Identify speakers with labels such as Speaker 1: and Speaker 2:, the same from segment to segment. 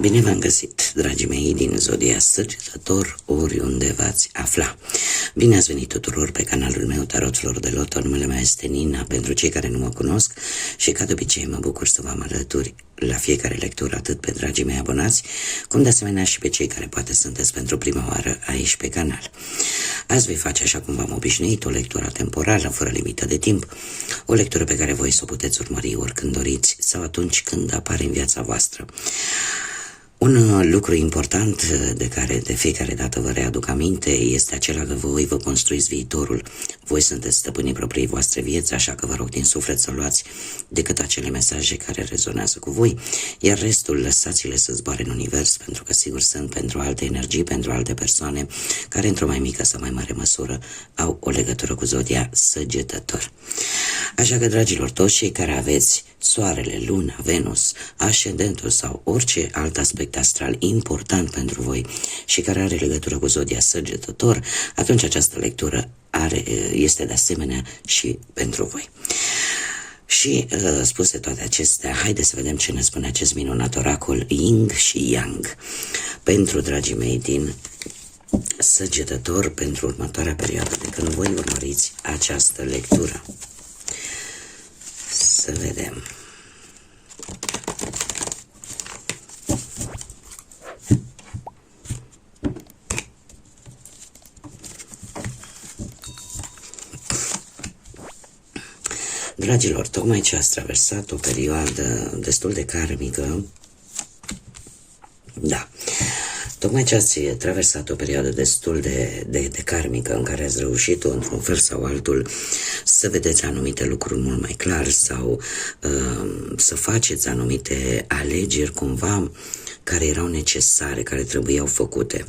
Speaker 1: Bine v-am găsit, dragii mei din Zodia Săgetător, oriunde v-ați afla. Bine ați venit tuturor pe canalul meu Tarot Flor de Loto. Numele meu este Nina, pentru cei care nu mă cunosc, și ca de obicei mă bucur să vă am alături la fiecare lectură, atât pe dragii mei abonați, cum de asemenea și pe cei care poate sunteți pentru prima oară aici pe canal. Azi voi face, așa cum v-am obișnuit, o lectură temporală, fără limită de timp, o lectură pe care voi să o puteți urmări oricând doriți sau atunci când apare în viața voastră. Un lucru important de care de fiecare dată vă readuc aminte este acela că voi vă construiți viitorul. Voi sunteți stăpânii propriei voastre vieți, așa că vă rog din suflet să luați decât acele mesaje care rezonează cu voi, iar restul lăsați-le să zboare în univers, pentru că sigur sunt pentru alte energii, pentru alte persoane care într-o mai mică sau mai mare măsură au o legătură cu Zodia Săgetător. Așa că, dragilor, toți cei care aveți Soarele, Luna, Venus, Ascendentul sau orice alt aspect astral important pentru voi și care are legătură cu Zodia Săgetător, atunci această lectură este de asemenea și pentru voi. Și spuse toate acestea, haideți să vedem ce ne spune acest minunat oracol Yin și Yang pentru dragii mei din Săgetător pentru următoarea perioadă de când voi urmăriți această lectură. Să vedem. Dragilor, tocmai ce ați traversat o perioadă destul de karmică, da, tocmai ce ați traversat o perioadă destul de karmică în care ați reușit într-un fel sau altul să vedeți anumite lucruri mult mai clar sau să faceți anumite alegeri cumva care erau necesare, care trebuiau făcute.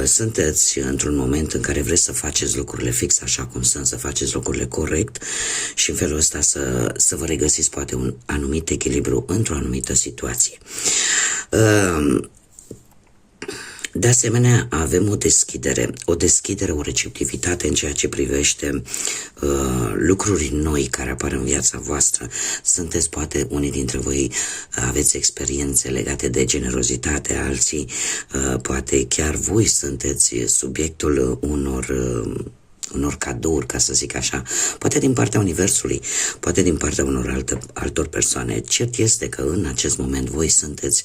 Speaker 1: Sunteți într-un moment în care vreți să faceți lucrurile fix așa cum sunt, să faceți lucrurile corect și în felul ăsta să vă regăsiți poate un anumit echilibru într-o anumită situație. De asemenea, avem o deschidere, o receptivitate în ceea ce privește lucruri noi care apar în viața voastră. Sunteți, poate, unii dintre voi aveți experiențe legate de generozitate, alții, poate chiar voi sunteți subiectul unor cadouri, ca să zic așa, poate din partea universului, poate din partea unor altor persoane. Cert este că în acest moment voi sunteți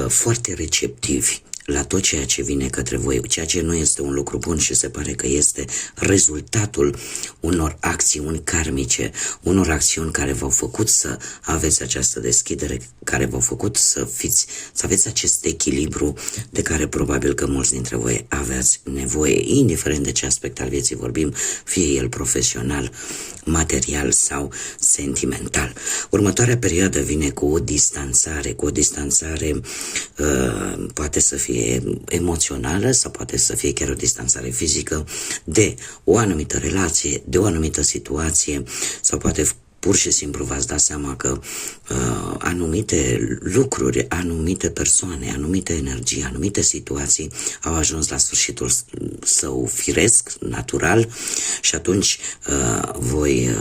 Speaker 1: foarte receptivi la tot ceea ce vine către voi, ceea ce nu este un lucru bun și se pare că este rezultatul unor acțiuni karmice, unor acțiuni care v-au făcut să aveți această deschidere, care v-au făcut să aveți acest echilibru de care probabil că mulți dintre voi aveați nevoie, indiferent de ce aspect al vieții vorbim, fie el profesional, material sau sentimental. Următoarea perioadă vine cu o distanțare, poate să fie emoțională sau poate să fie chiar o distanțare fizică de o anumită relație, de o anumită situație, sau poate pur și simplu v-ați dat seama că anumite lucruri, anumite persoane, anumite energii, anumite situații au ajuns la sfârșitul său firesc, natural, și atunci voi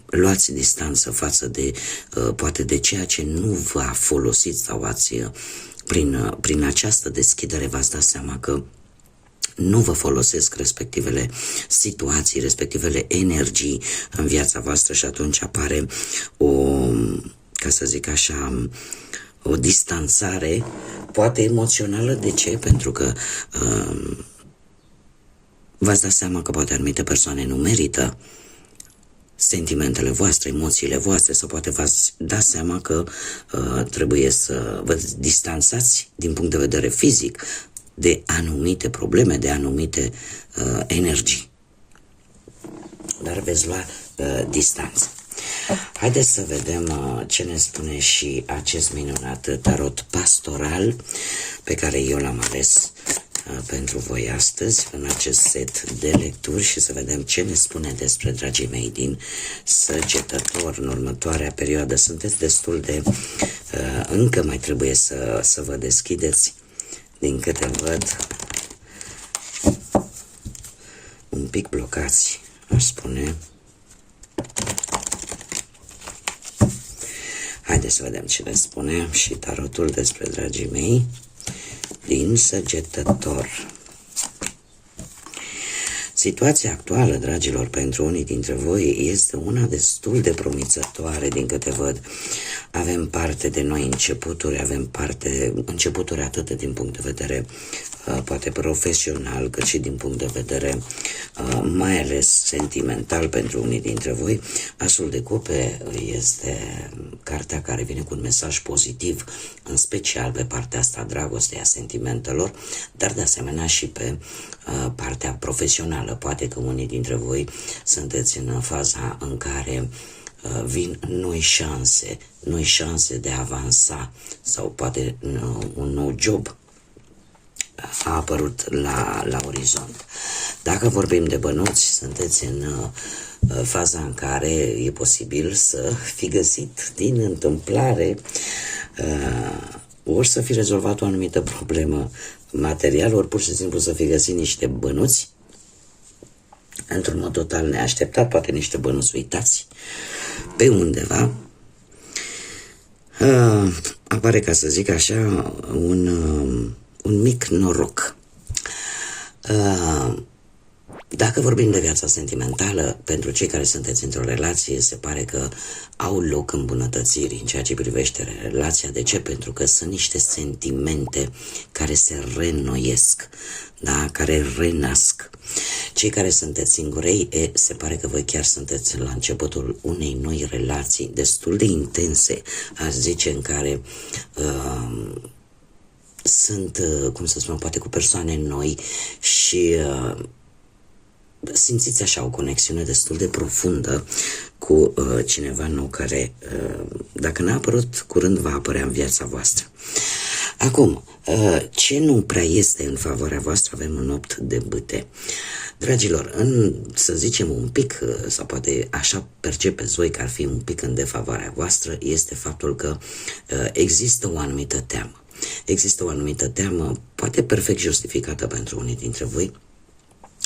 Speaker 1: luați distanță față de poate de ceea ce nu v-a folosit sau prin această deschidere v-ați dat seama că nu vă folosesc respectivele situații, respectivele energii în viața voastră și atunci apare ca să zic așa, o distanțare, poate emoțională. De ce? Pentru că v-ați dat seama că poate anumite persoane nu merită sentimentele voastre, emoțiile voastre, sau poate v-ați dat seama că trebuie să vă distanțați din punct de vedere fizic de anumite probleme, de anumite energii. Dar veți lua distanță. Haideți să vedem ce ne spune și acest minunat tarot pastoral pe care eu l-am ales pentru voi astăzi în acest set de lecturi și să vedem ce ne spune despre dragii mei din Săgetător în următoarea perioadă. Sunteți destul de încă mai trebuie să vă deschideți, din câte văd, un pic blocați, aș spune. Haideți să vedem ce le spune și tarotul despre dragii mei din Săgetător. Situația actuală, dragilor, pentru unii dintre voi este una destul de promițătoare, din câte văd. Avem parte de noi începuturi, avem parte începuturi atât din punct de vedere poate profesional, cât și din punct de vedere mai ales sentimental pentru unii dintre voi. Asul de cupe este cartea care vine cu un mesaj pozitiv, în special pe partea asta a dragostei, a sentimentelor, dar de asemenea și pe partea profesională. Poate că unii dintre voi sunteți în faza în care vin noi șanse de a avansa, sau poate un nou job a apărut la orizont. Dacă vorbim de bănuți, sunteți în faza în care e posibil să fi găsit din întâmplare ori să fi rezolvat o anumită problemă materială, ori pur și simplu să fi găsit niște bănuți într-un mod total neașteptat, poate niște bănuți uitați pe undeva. Apare, ca să zic așa, un mic noroc. Dacă vorbim de viața sentimentală, pentru cei care sunteți într-o relație, se pare că au loc îmbunătățiri în ceea ce privește relația. De ce? Pentru că sunt niște sentimente care se reînnoiesc, da? Care renasc. Cei care sunteți singurei, se pare că voi chiar sunteți la începutul unei noi relații, destul de intense, aș zice, în care sunt, cum să spun, poate cu persoane noi și simțiți așa o conexiune destul de profundă cu cineva nou care, dacă n-a apărut, curând va apărea în viața voastră. Acum, ce nu prea este în favoarea voastră, avem un 8 de bâte. Dragilor, să zicem un pic, sau poate așa percepeți voi că ar fi un pic în defavoarea voastră, este faptul că există o anumită teamă. Există o anumită teamă, poate perfect justificată pentru unii dintre voi,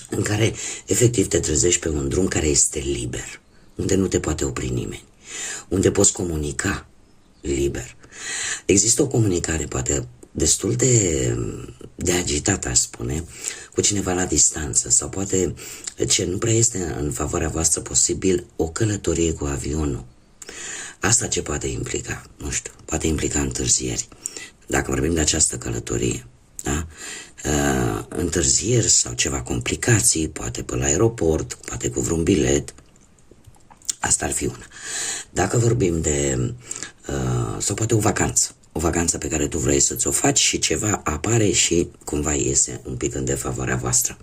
Speaker 1: în care efectiv te trezești pe un drum care este liber, unde nu te poate opri nimeni, unde poți comunica liber. Există o comunicare poate destul de agitată, aș spune, cu cineva la distanță, sau poate ce nu prea este în favoarea voastră posibil, o călătorie cu avionul. Asta ce poate implica? Nu știu, poate implica întârzieri. Dacă vorbim de această călătorie, da? Întârzieri sau ceva complicații, poate pe la aeroport, poate cu vreun bilet, asta ar fi una. Dacă vorbim de, sau poate o vacanță pe care tu vrei să ți-o faci și ceva apare și cumva iese un pic în defavoarea voastră.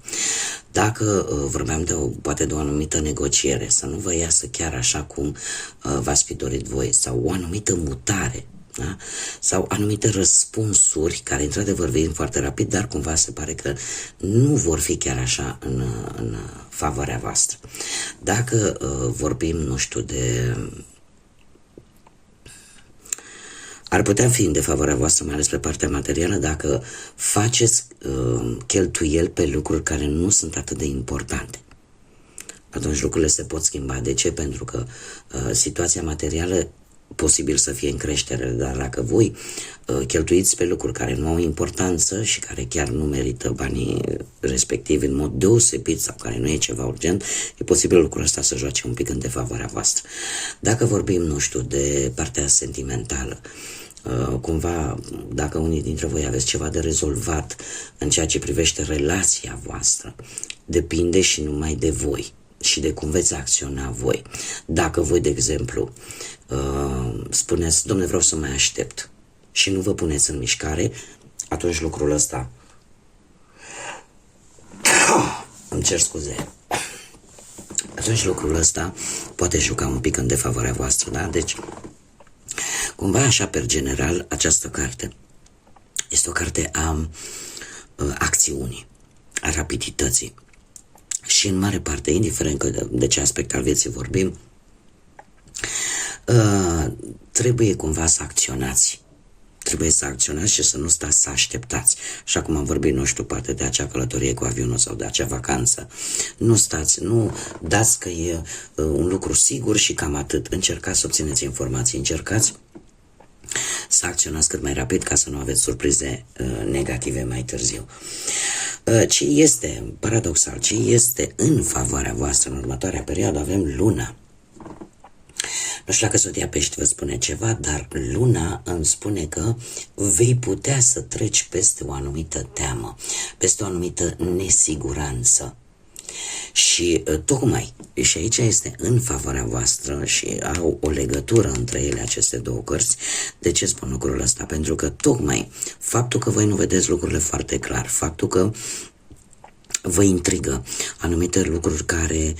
Speaker 1: Dacă vorbeam poate de o anumită negociere, să nu vă iasă chiar așa cum v-ați fi dorit voi, sau o anumită mutare, da? Sau anumite răspunsuri care într-adevăr vin foarte rapid, dar cumva se pare că nu vor fi chiar așa în favoarea voastră. Dacă vorbim, nu știu, ar putea fi în defavoarea voastră, mai ales pe partea materială, dacă faceți cheltuieli pe lucruri care nu sunt atât de importante. Atunci lucrurile se pot schimba. De ce? Pentru că situația materială posibil să fie în creștere, dar dacă voi cheltuiți pe lucruri care nu au importanță și care chiar nu merită banii respectivi în mod deosebit sau care nu e ceva urgent, e posibil lucrul ăsta să joace un pic în defavoarea voastră. Dacă vorbim, nu știu, de partea sentimentală, cumva, dacă unii dintre voi aveți ceva de rezolvat în ceea ce privește relația voastră, depinde și numai de voi și de cum veți acționa voi. Dacă voi, de exemplu, spuneți, dom'le, vreau să mai aștept și nu vă puneți în mișcare, atunci lucrul ăsta îmi cer scuze, atunci lucrul ăsta poate juca un pic în defavoarea voastră, da? Deci, cumva așa, per general, această carte este o carte a acțiunii, a rapidității și în mare parte, indiferent de ce aspect al vieții vorbim, trebuie cumva să acționați. Trebuie să acționați și să nu stați să așteptați. Așa cum am vorbit, nu știu, poate de acea călătorie cu avionul sau de acea vacanță. Nu stați, nu dați că e un lucru sigur și cam atât. Încercați să obțineți informații, încercați să acționați cât mai rapid ca să nu aveți surprize negative mai târziu. Ce este, paradoxal, ce este în favoarea voastră în următoarea perioadă? Avem luna. Nu știu dacă Zodia Pești vă spune ceva, dar luna îmi spune că vei putea să treci peste o anumită teamă, peste o anumită nesiguranță. Și tocmai, și aici este în favoarea voastră și au o legătură între ele aceste două cărți. De ce spun lucrul ăsta? Pentru că tocmai faptul că voi nu vedeți lucrurile foarte clar, faptul că vă intrigă anumite lucruri care,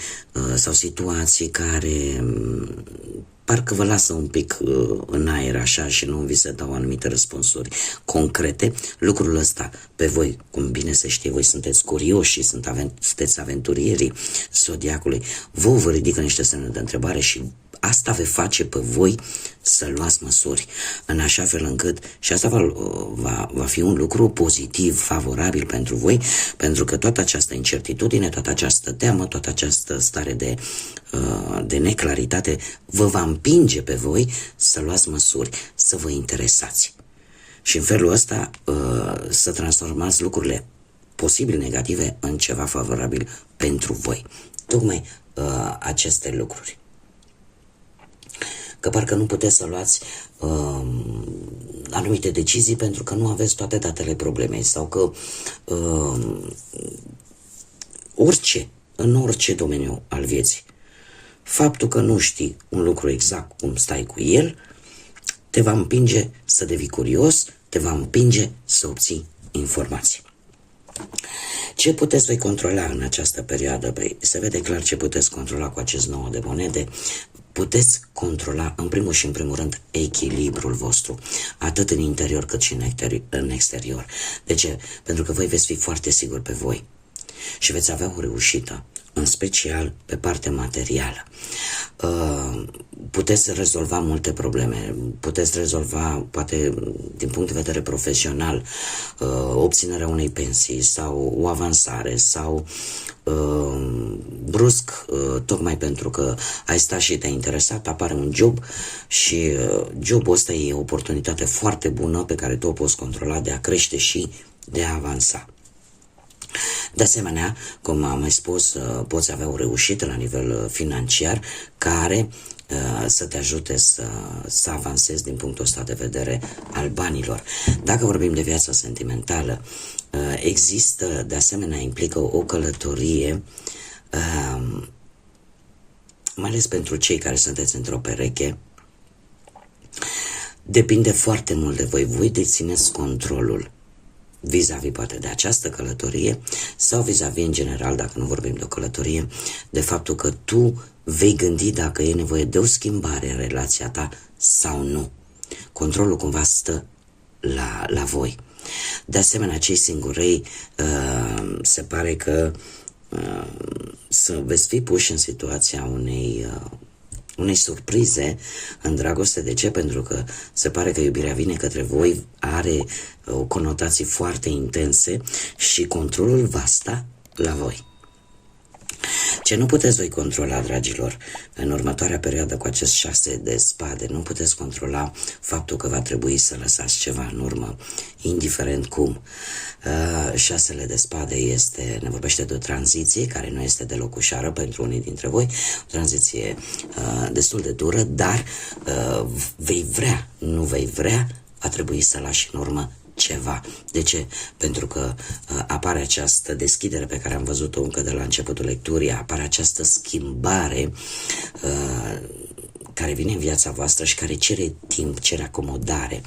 Speaker 1: sau situații care parcă vă lasă un pic în aer așa și nu vi se dau anumite răspunsuri concrete, lucrul ăsta pe voi, cum bine se știe, voi sunteți curioși și sunteți aventurierii zodiacului, vă ridică niște semne de întrebare și asta vă face pe voi să luați măsuri în așa fel încât, și asta va fi un lucru pozitiv, favorabil pentru voi, pentru că toată această incertitudine, toată această teamă, toată această stare de neclaritate vă va împinge pe voi să luați măsuri, să vă interesați. Și în felul ăsta să transformați lucrurile posibil negative în ceva favorabil pentru voi. Tocmai aceste lucruri. Că parcă nu puteți să luați anumite decizii pentru că nu aveți toate datele problemei sau că în orice domeniu al vieții, faptul că nu știi un lucru exact cum stai cu el, te va împinge să devii curios, te va împinge să obții informații. Ce puteți voi controla în această perioadă? Păi, se vede clar ce puteți controla cu acest 9 de monede. Puteți controla, în primul și în primul rând, echilibrul vostru, atât în interior cât și în exterior. De ce? Pentru că voi veți fi foarte siguri pe voi și veți avea o reușită, în special pe partea materială. Puteți rezolva multe probleme, puteți rezolva, poate din punct de vedere profesional, obținerea unei pensii sau o avansare sau brusc, tocmai pentru că ai stat și te-ai interesat, apare un job și jobul ăsta e o oportunitate foarte bună pe care tu o poți controla de a crește și de a avansa. De asemenea, cum am mai spus, poți avea o reușită la nivel financiar care să te ajute să avansezi din punctul ăsta de vedere al banilor. Dacă vorbim de viața sentimentală, există, de asemenea, implică o călătorie, mai ales pentru cei care sunteți într-o pereche. Depinde foarte mult de voi. Voi dețineți controlul vis-a-vis poate de această călătorie sau vis-a-vis în general, dacă nu vorbim de o călătorie, de faptul că tu vei gândi dacă e nevoie de o schimbare în relația ta sau nu. Controlul cumva stă la voi. De asemenea, cei singurei se pare că să veți fi puși în situația unei surprize în dragoste. De ce? Pentru că se pare că iubirea vine către voi, are o conotație foarte intense și controlul va sta la voi. Ce nu puteți voi controla, dragilor, în următoarea perioadă cu acest 6 de spade, nu puteți controla faptul că va trebui să lăsați ceva în urmă, indiferent cum. 6 de spade ne vorbește de o tranziție care nu este deloc ușoară pentru unii dintre voi, o tranziție destul de dură, dar vei vrea, nu vei vrea, va trebui să lași în urmă ceva. De ce? Pentru că apare această deschidere pe care am văzut-o încă de la începutul lecturii, apare această schimbare care vine în viața voastră și care cere timp, cere acomodare,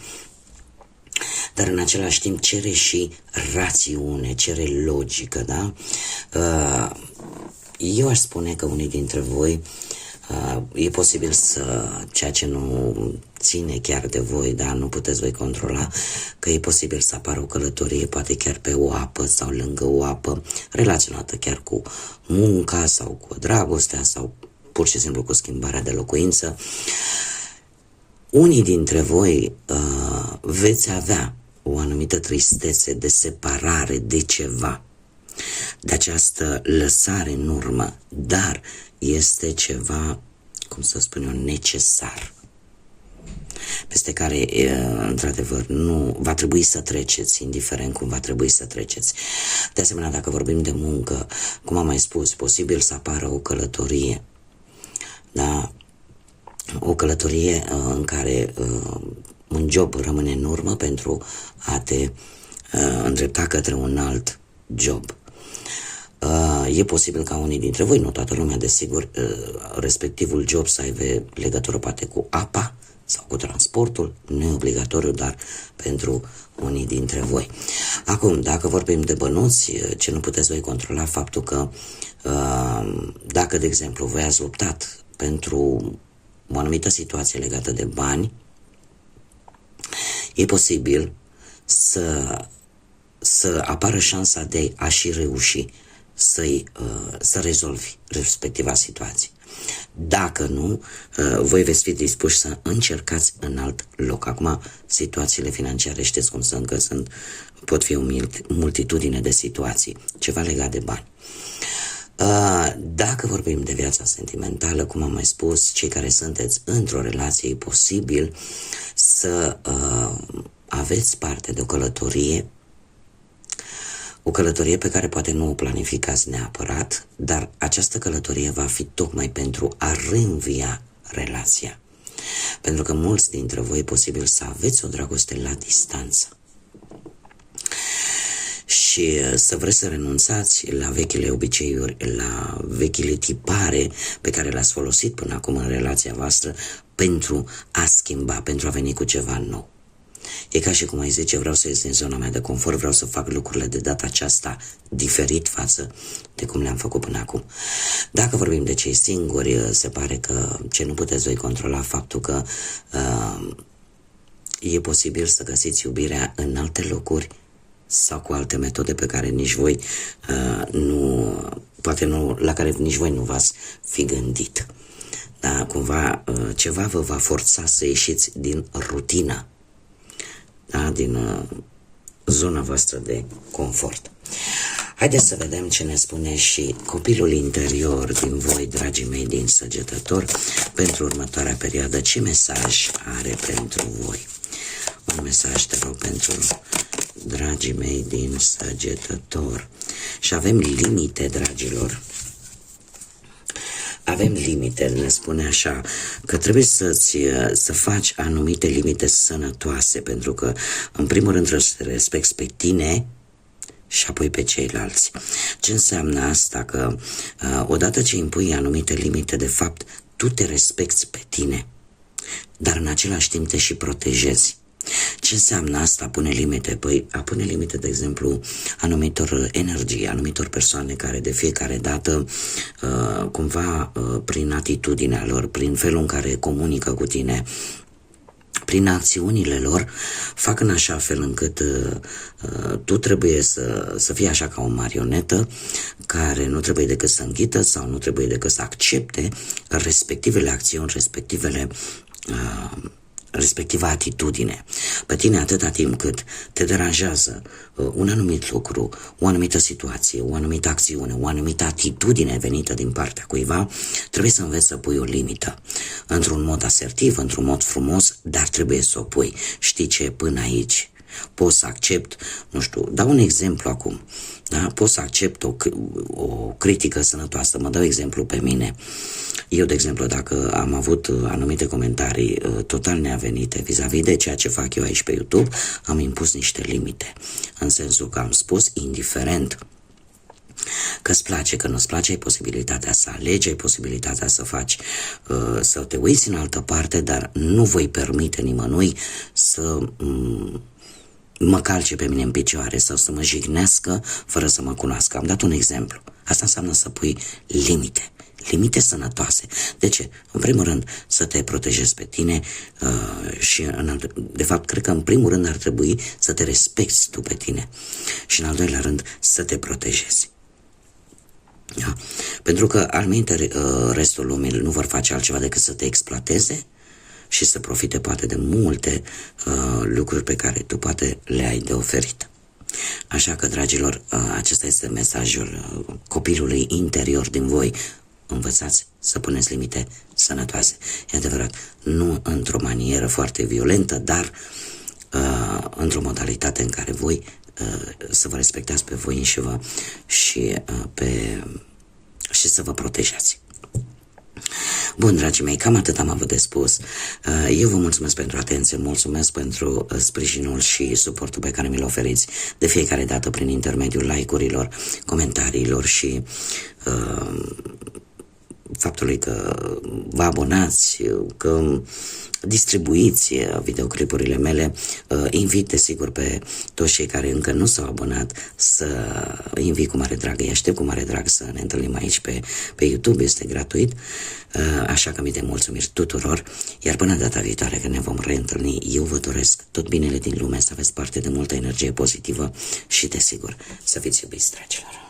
Speaker 1: dar în același timp cere și rațiune, cere logică, da? Eu aș spune că unii dintre voi e posibil ceea ce nu ține chiar de voi, dar nu puteți voi controla, că e posibil să apară o călătorie, poate chiar pe o apă sau lângă o apă, relaționată chiar cu munca sau cu dragostea sau pur și simplu cu schimbarea de locuință. Unii dintre voi veți avea o anumită tristețe de separare de ceva, de această lăsare în urmă, dar este ceva, cum să spun eu, necesar. peste care, într-adevăr, nu va trebui să treceți, indiferent cum va trebui să treceți. De asemenea, dacă vorbim de muncă, cum am mai spus, posibil să apară o călătorie, da? O călătorie în care un job rămâne în urmă pentru a te îndrepta către un alt job. E posibil ca unii dintre voi, nu toată lumea, desigur, respectivul job să aibă legătură poate cu apa sau cu transportul, nu e obligatoriu, dar pentru unii dintre voi. Acum, dacă vorbim de bănuți, ce nu puteți voi controla, faptul că dacă, de exemplu, voi ați luptat pentru o anumită situație legată de bani, e posibil să apară șansa de a și reuși să rezolvi respectiva situație. Dacă nu, voi veți fi dispuși să încercați în alt loc. Acum, situațiile financiare știți cum sunt, că pot fi o multitudine de situații, ceva legat de bani. Dacă vorbim de viața sentimentală, cum am mai spus, cei care sunteți într-o relație, e posibil să aveți parte de o călătorie pe care poate nu o planificați neapărat, dar această călătorie va fi tocmai pentru a reînvia relația. Pentru că mulți dintre voi e posibil să aveți o dragoste la distanță și să vreți să renunțați la vechile obiceiuri, la vechile tipare pe care le-ați folosit până acum în relația voastră pentru a schimba, pentru a veni cu ceva nou. E ca și cum ai zice, vreau să ies din zona mea de confort, vreau să fac lucrurile de data aceasta diferit față de cum le-am făcut până acum. Dacă vorbim de cei singuri, se pare că ce nu puteți voi controla, faptul că e posibil să găsiți iubirea în alte locuri sau cu alte metode pe care nici voi la care nici voi nu v-ați fi gândit. Da, cumva ceva vă va forța să ieșiți din rutină, da, din zona voastră de confort. Haideți să vedem ce ne spune și copilul interior din voi, dragii mei din Săgetător, pentru următoarea perioadă. Ce mesaj are pentru voi? Un mesaj, te rog, pentru dragii mei din Săgetător. Și avem limite, dragilor. Avem limite, ne spune așa, că trebuie să faci anumite limite sănătoase, pentru că, în primul rând, trebuie să te respecti pe tine și apoi pe ceilalți. Ce înseamnă asta? Că odată ce impui anumite limite, de fapt, tu te respecti pe tine, dar în același timp te și protejezi. Ce înseamnă asta, pune limite? Păi a pune limite, de exemplu, anumitor energii, anumitor persoane care de fiecare dată, cumva, prin atitudinea lor, prin felul în care comunică cu tine, prin acțiunile lor, fac în așa fel încât tu trebuie să fii așa ca o marionetă care nu trebuie decât să înghită sau nu trebuie decât să accepte respectivele acțiuni, respectiva atitudine. Pe tine, atâta timp cât te deranjează un anumit lucru, o anumită situație, o anumită acțiune, o anumită atitudine venită din partea cuiva, trebuie să înveți să pui o limită. Într-un mod asertiv, într-un mod frumos, dar trebuie să o pui. Știi ce? Până aici. Pot să accept, nu știu, dau un exemplu acum, da? Pot să accept o critică sănătoasă. Mă dau exemplu pe mine. Eu, de exemplu, dacă am avut anumite comentarii total neavenite vis-a-vis de ceea ce fac eu aici pe YouTube, am impus niște limite. În sensul că am spus, indiferent că îți place, că nu-ți place, ai posibilitatea să alegi, ai posibilitatea să faci, să te uiți în altă parte, dar nu voi permite nimănui să mă calce pe mine în picioare sau să mă jignească fără să mă cunoască. Am dat un exemplu. Asta înseamnă să pui limite. Limite sănătoase. De ce? În primul rând, să te protejezi pe tine și, de fapt, cred că în primul rând ar trebui să te respecti tu pe tine și, în al doilea rând, să te protejezi. Da? Pentru că, alminte, restul lumii nu vor face altceva decât să te exploateze și să profite poate de multe lucruri pe care tu poate le ai de oferit. Așa că, dragilor, acesta este mesajul copilului interior din voi învățați să puneți limite sănătoase. E adevărat, nu într-o manieră foarte violentă, dar într-o modalitate în care voi să vă respectați pe voi înșivă și să vă protejați. Bun, dragii mei, cam atât am avut de spus. Eu vă mulțumesc pentru atenție, mulțumesc pentru sprijinul și suportul pe care mi-l oferiți de fiecare dată prin intermediul like-urilor, comentariilor și faptului că vă abonați, că distribuiți videoclipurile mele. Invit, desigur, pe toți cei care încă nu s-au abonat să invit cu mare drag, îi aștept cu mare drag să ne întâlnim aici pe YouTube, este gratuit, așa că mii de mulțumiri tuturor, iar până data viitoare când ne vom reîntâlni, eu vă doresc tot binele din lume, să aveți parte de multă energie pozitivă și, desigur, să fiți iubiți, dragilor.